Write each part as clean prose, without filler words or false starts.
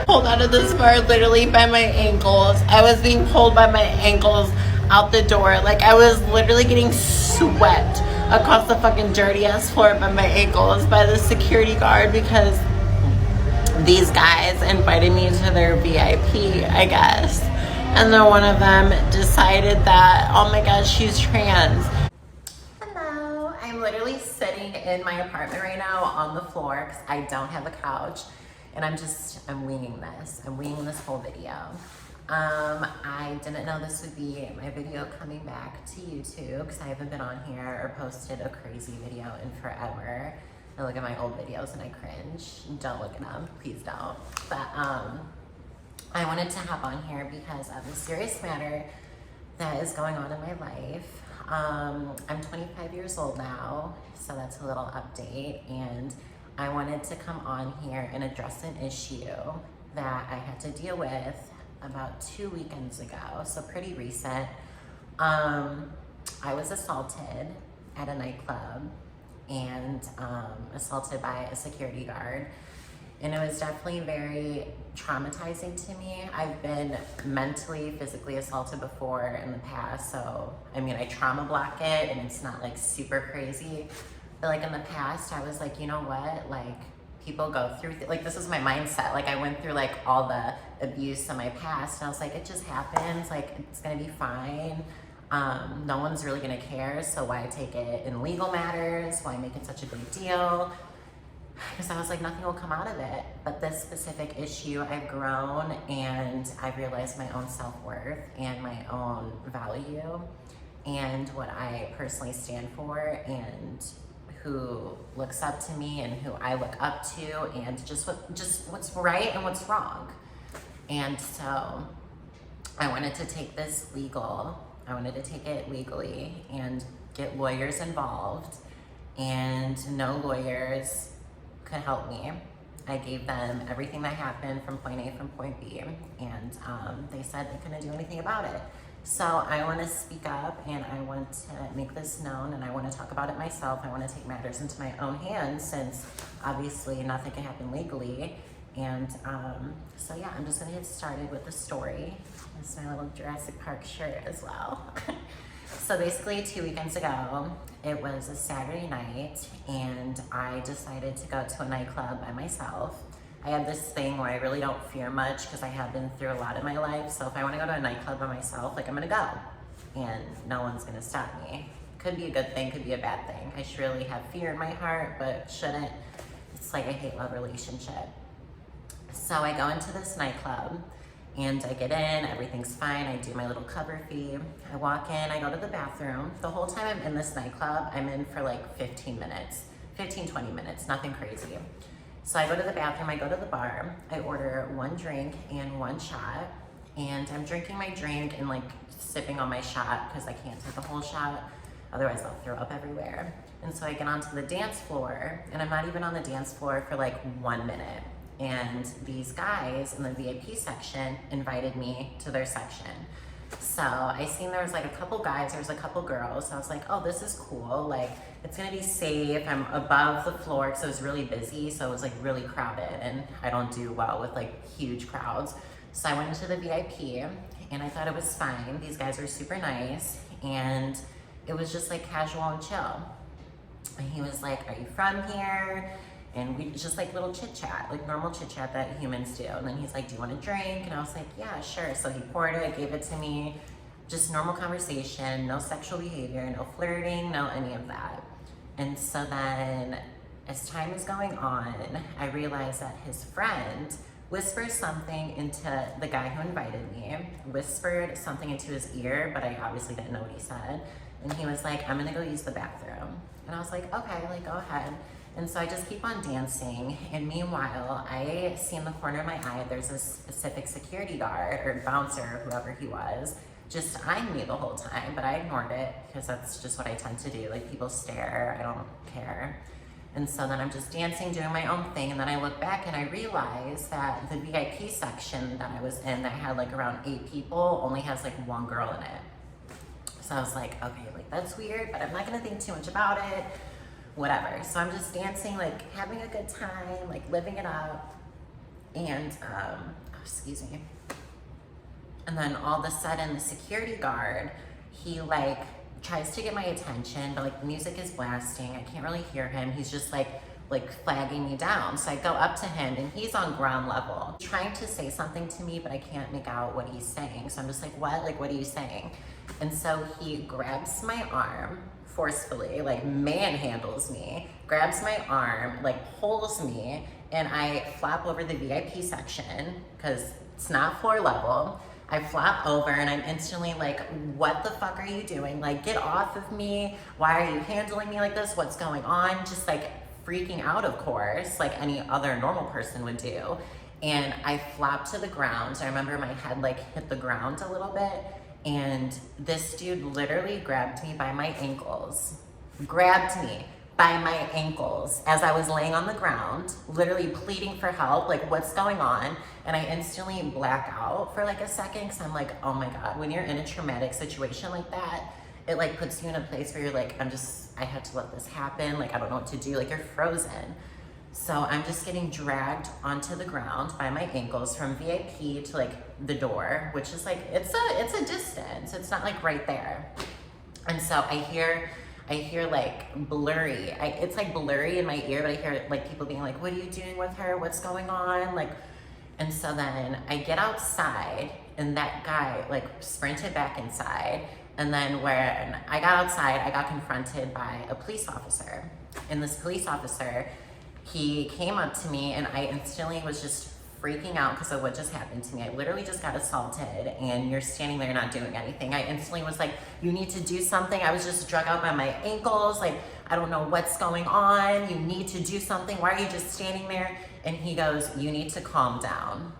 pulled out of this bar literally by my ankles. I was being pulled by my ankles out the door. Like, I was literally getting swept across the fucking dirty ass floor by my ankles by the security guard because these guys invited me to their VIP, I guess. And then one of them decided that, oh my gosh, she's trans. Hello, I'm literally sitting in my apartment right now on the floor because I don't have a couch. And I'm winging this. I'm winging this whole video. I didn't know this would be my video coming back to YouTube because I haven't been on here or posted a crazy video in forever. I look at my old videos and I cringe. Don't look at them, please don't. But I wanted to hop on here because of a serious matter that is going on in my life. I'm 25 years old now, so that's a little update. And I wanted to come on here and address an issue that I had to deal with about 2 weekends ago, so pretty recent. I was assaulted at a nightclub and assaulted by a security guard. And it was definitely very traumatizing to me. I've been mentally, physically assaulted before in the past, so I mean, I trauma block it and it's not like super crazy. But like in the past, I was like, you know what? Like, people go through, like, this is my mindset. Like, I went through like all the abuse in my past and I was like, it just happens. Like, it's gonna be fine. No one's really gonna care. So why take it in legal matters? Why make it such a big deal? Because I was like, nothing will come out of it. But this specific issue, I've grown and I've realized my own self-worth and my own value and what I personally stand for and who looks up to me and who I look up to and just what's right and what's wrong. And so I wanted to take this legal. I wanted to take it legally and get lawyers involved, and no lawyers could help me. I gave them everything that happened from point A from point B, and they said they couldn't do anything about it. So I want to speak up and I want to make this known and I want to talk about it myself. I want to take matters into my own hands since obviously nothing can happen legally. And so yeah, I'm just going to get started with the story. It's my little Jurassic Park shirt as well. So basically 2 weekends ago, it was a Saturday night and I decided to go to a nightclub by myself. I have this thing where I really don't fear much because I have been through a lot in my life. So if I want to go to a nightclub by myself, like, I'm going to go and no one's going to stop me. Could be a good thing, could be a bad thing. I should really have fear in my heart, but shouldn't. It's like a hate-love relationship. So I go into this nightclub and I get in, everything's fine. I do my little cover fee. I walk in, I go to the bathroom. The whole time I'm in this nightclub, I'm in for like 15 minutes, 15, 20 minutes, nothing crazy. So I go to the bathroom, I go to the bar, I order one drink and one shot, and I'm drinking my drink and like sipping on my shot because I can't take a whole shot, otherwise I'll throw up everywhere. And so I get onto the dance floor, and I'm not even on the dance floor for like 1 minute. And these guys in the VIP section invited me to their section. So I seen there was like a couple guys, there was a couple girls. So I was like, oh, this is cool. Like, it's gonna be safe. I'm above the floor because it was really busy. So it was like really crowded and I don't do well with like huge crowds. So I went into the VIP and I thought it was fine. These guys were super nice and it was just like casual and chill. And he was like, are you from here? And we just like little chit chat, like normal chit chat that humans do. And then he's like, do you want a drink? And I was like, yeah, sure. So he poured it, gave it to me, just normal conversation, no sexual behavior, no flirting, no any of that. And so then as time is going on, I realized that his friend whispered something into the guy who invited me, whispered something into his ear, but I obviously didn't know what he said. And he was like, I'm gonna go use the bathroom. And I was like, okay, like, go ahead. And so I just keep on dancing. And meanwhile, I see in the corner of my eye, there's a specific security guard or bouncer, whoever he was, just eyeing me the whole time. But I ignored it because that's just what I tend to do. Like, people stare, I don't care. And so then I'm just dancing, doing my own thing. And then I look back and I realize that the VIP section that I was in that had like around 8 people only has like 1 girl in it. So I was like, okay, like that's weird, but I'm not gonna think too much about it. Whatever. So I'm just dancing, like having a good time, like living it up. And, excuse me. And then all of a sudden the security guard, he like tries to get my attention, but like the music is blasting. I can't really hear him. He's just like flagging me down. So I go up to him and he's on ground level, trying to say something to me, but I can't make out what he's saying. So I'm just like, what? Like, what are you saying? And so he grabs my arm forcefully, like manhandles me, grabs my arm, like pulls me, and I flop over the VIP section because it's not floor level. I flop over and I'm instantly like, what the fuck are you doing? Like, get off of me. Why are you handling me like this? What's going on? Just like freaking out, of course, like any other normal person would do. And I flopped to the ground. So I remember my head like hit the ground a little bit. And this dude literally grabbed me by my ankles, as I was laying on the ground, literally pleading for help, like what's going on? And I instantly black out for like a second because I'm like, oh my God, when you're in a traumatic situation like that, it like puts you in a place where you're like, I had to let this happen. Like, I don't know what to do. Like, you're frozen. So I'm just getting dragged onto the ground by my ankles from VIP to like the door, which is like, it's a distance. It's not like right there. And so I hear like blurry. It's like blurry in my ear, but I hear like people being like, what are you doing with her? What's going on? Like, and so then I get outside and that guy like sprinted back inside. And then when I got outside, I got confronted by a police officer. And this police officer, he came up to me and I instantly was just freaking out because of what just happened to me. I literally just got assaulted and you're standing there not doing anything. I instantly was like, you need to do something. I was just drug out by my ankles. Like, I don't know what's going on. You need to do something. Why are you just standing there? And he goes, you need to calm down.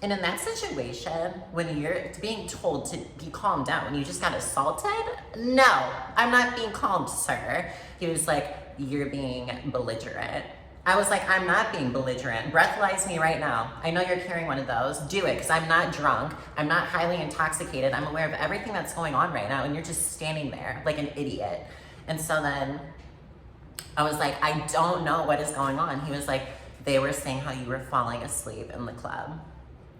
And in that situation, when you're being told to be calmed down, when you just got assaulted, no, I'm not being calmed, sir. He was like, you're being belligerent. I was like, I'm not being belligerent. Breathalyze me right now. I know you're carrying one of those. Do it, because I'm not drunk. I'm not highly intoxicated. I'm aware of everything that's going on right now, and you're just standing there like an idiot. And so then I was like, I don't know what is going on. He was like, they were saying how you were falling asleep in the club.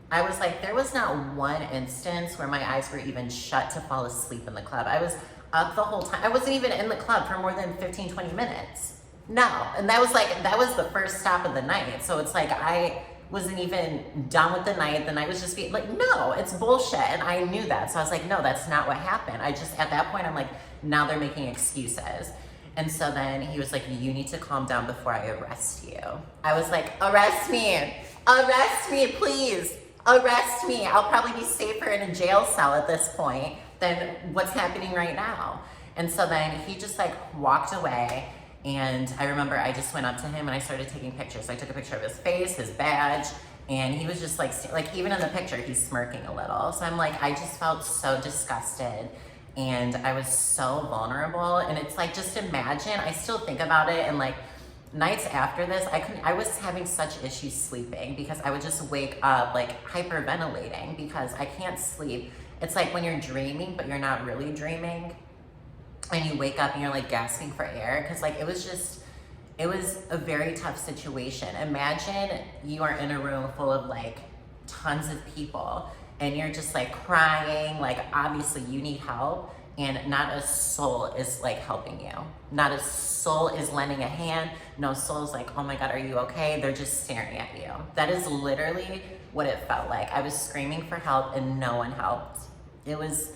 I was like, there was not one instance where my eyes were even shut to fall asleep in the club. I was up the whole time. I wasn't even in the club for more than 15, 20 minutes. No, and that was the first stop of the night. So it's like, I wasn't even done with the night. The night was just being like, no, it's bullshit. And I knew that. So I was like, no, that's not what happened. I just, at that point, I'm like, now they're making excuses. And so then he was like, you need to calm down before I arrest you. I was like, arrest me, please. Arrest me. I'll probably be safer in a jail cell at this point than what's happening right now. And so then he just like walked away. And I remember I just went up to him and I started taking pictures. I took a picture of his face, his badge, and he was just like even in the picture, he's smirking a little. So I'm like, I just felt so disgusted and I was so vulnerable. And it's like, just imagine, I still think about it and like, nights after this, I was having such issues sleeping because I would just wake up like hyperventilating because I can't sleep. It's like when you're dreaming, but you're not really dreaming. And you wake up and you're like gasping for air. Cause like, it was a very tough situation. Imagine you are in a room full of like tons of people and you're just like crying. Like obviously you need help. And not a soul is like helping you. Not a soul is lending a hand. No soul is like, oh my God, are you okay? They're just staring at you. That is literally what it felt like. I was screaming for help and no one helped. It was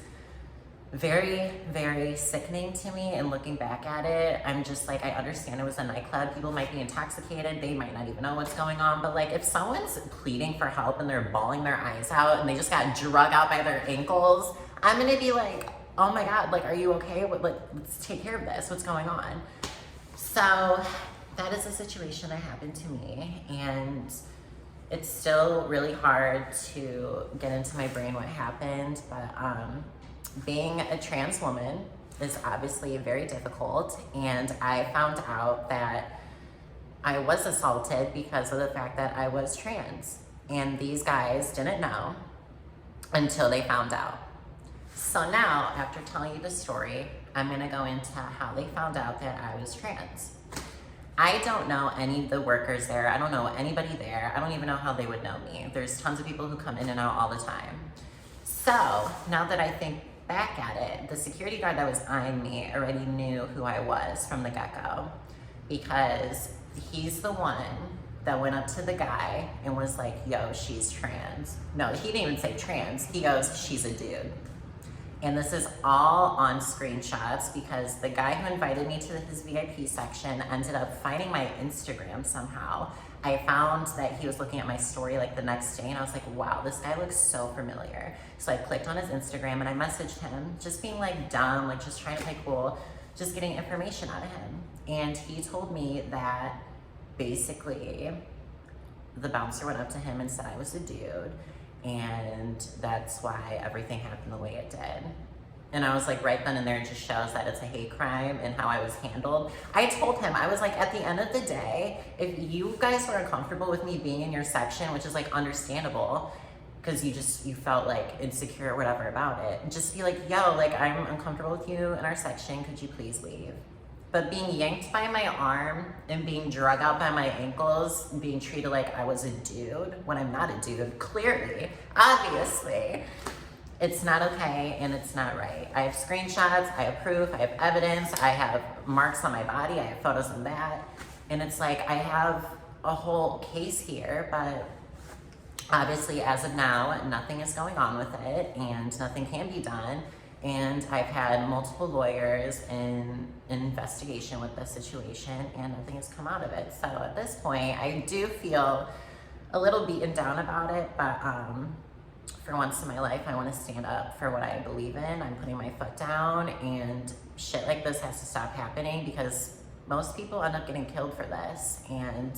very, very sickening to me. And looking back at it, I'm just like, I understand it was a nightclub. People might be intoxicated. They might not even know what's going on. But like if someone's pleading for help and they're bawling their eyes out and they just got drug out by their ankles, I'm gonna be like, oh my God, like, are you okay? Let's take care of this. What's going on? So that is a situation that happened to me. And it's still really hard to get into my brain what happened. But being a trans woman is obviously very difficult. And I found out that I was assaulted because of the fact that I was trans. And these guys didn't know until they found out. So now, after telling you the story, I'm gonna go into how they found out that I was trans. I don't know any of the workers there. I don't know anybody there. I don't even know how they would know me. There's tons of people who come in and out all the time. So now that I think back at it, the security guard that was eyeing me already knew who I was from the get-go, because he's the one that went up to the guy and was like, yo, she's trans. No, he didn't even say trans. He goes, she's a dude. And this is all on screenshots because the guy who invited me to his VIP section ended up finding my Instagram somehow. I found that he was looking at my story like the next day and I was like, wow, this guy looks so familiar. So I clicked on his Instagram and I messaged him, just being like dumb, like just trying to play cool, just getting information out of him. And he told me that basically the bouncer went up to him and said I was a dude, and that's why everything happened the way it did. And I was like, right then and there, it just shows that it's a hate crime and how I was handled. I told him, I was like, at the end of the day, if you guys were uncomfortable with me being in your section, which is like understandable, because you felt like insecure or whatever about it, just be like, yo, like I'm uncomfortable with you in our section, could you please leave? But being yanked by my arm and being drug out by my ankles, and being treated like I was a dude when I'm not a dude, clearly, obviously, it's not okay and it's not right. I have screenshots, I have proof, I have evidence, I have marks on my body, I have photos of that. And it's like, I have a whole case here, but obviously as of now, nothing is going on with it and nothing can be done. And I've had multiple lawyers in investigation with this situation and nothing has come out of it. So at this point, I do feel a little beaten down about it, but for once in my life, I want to stand up for what I believe in. I'm putting my foot down, and shit like this has to stop happening because most people end up getting killed for this. And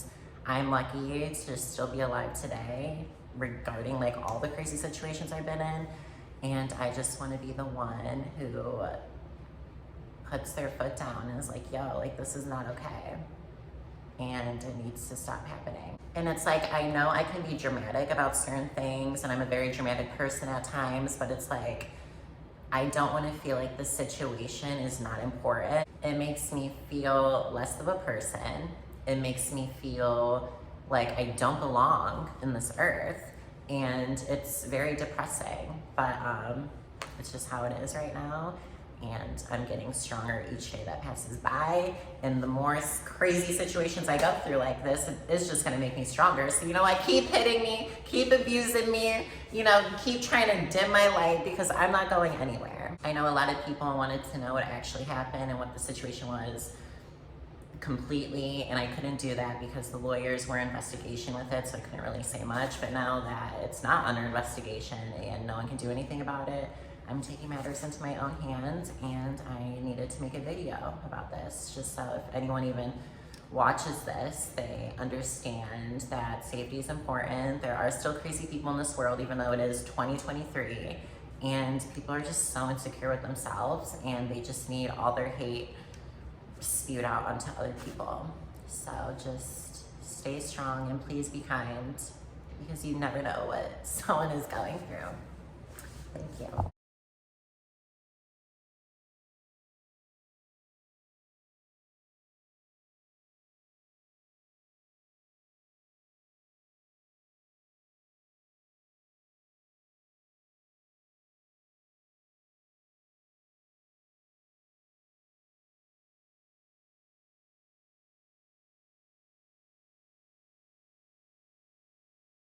I'm lucky to still be alive today regarding like all the crazy situations I've been in. And I just want to be the one who puts their foot down and is like, yo, like this is not okay. And it needs to stop happening. And it's like, I know I can be dramatic about certain things and I'm a very dramatic person at times, but it's like, I don't want to feel like the situation is not important. It makes me feel less of a person. It makes me feel like I don't belong in this earth. And it's very depressing, but it's just how it is right now. And I'm getting stronger each day that passes by. And the more crazy situations I go through like this, it's just gonna make me stronger. So, you know, like keep hitting me, keep abusing me, you know, keep trying to dim my light because I'm not going anywhere. I know a lot of people wanted to know what actually happened and what the situation was completely, and I couldn't do that because the lawyers were in investigation with it, so I couldn't really say much. But now that it's not under investigation and no one can do anything about it, I'm taking matters into my own hands, and I needed to make a video about this just so if anyone even watches this, they understand that safety is important. There are still crazy people in this world, even though it is 2023, and people are just so insecure with themselves and they just need all their hate spewed out onto other people. So just stay strong and please be kind because you never know what someone is going through. Thank you.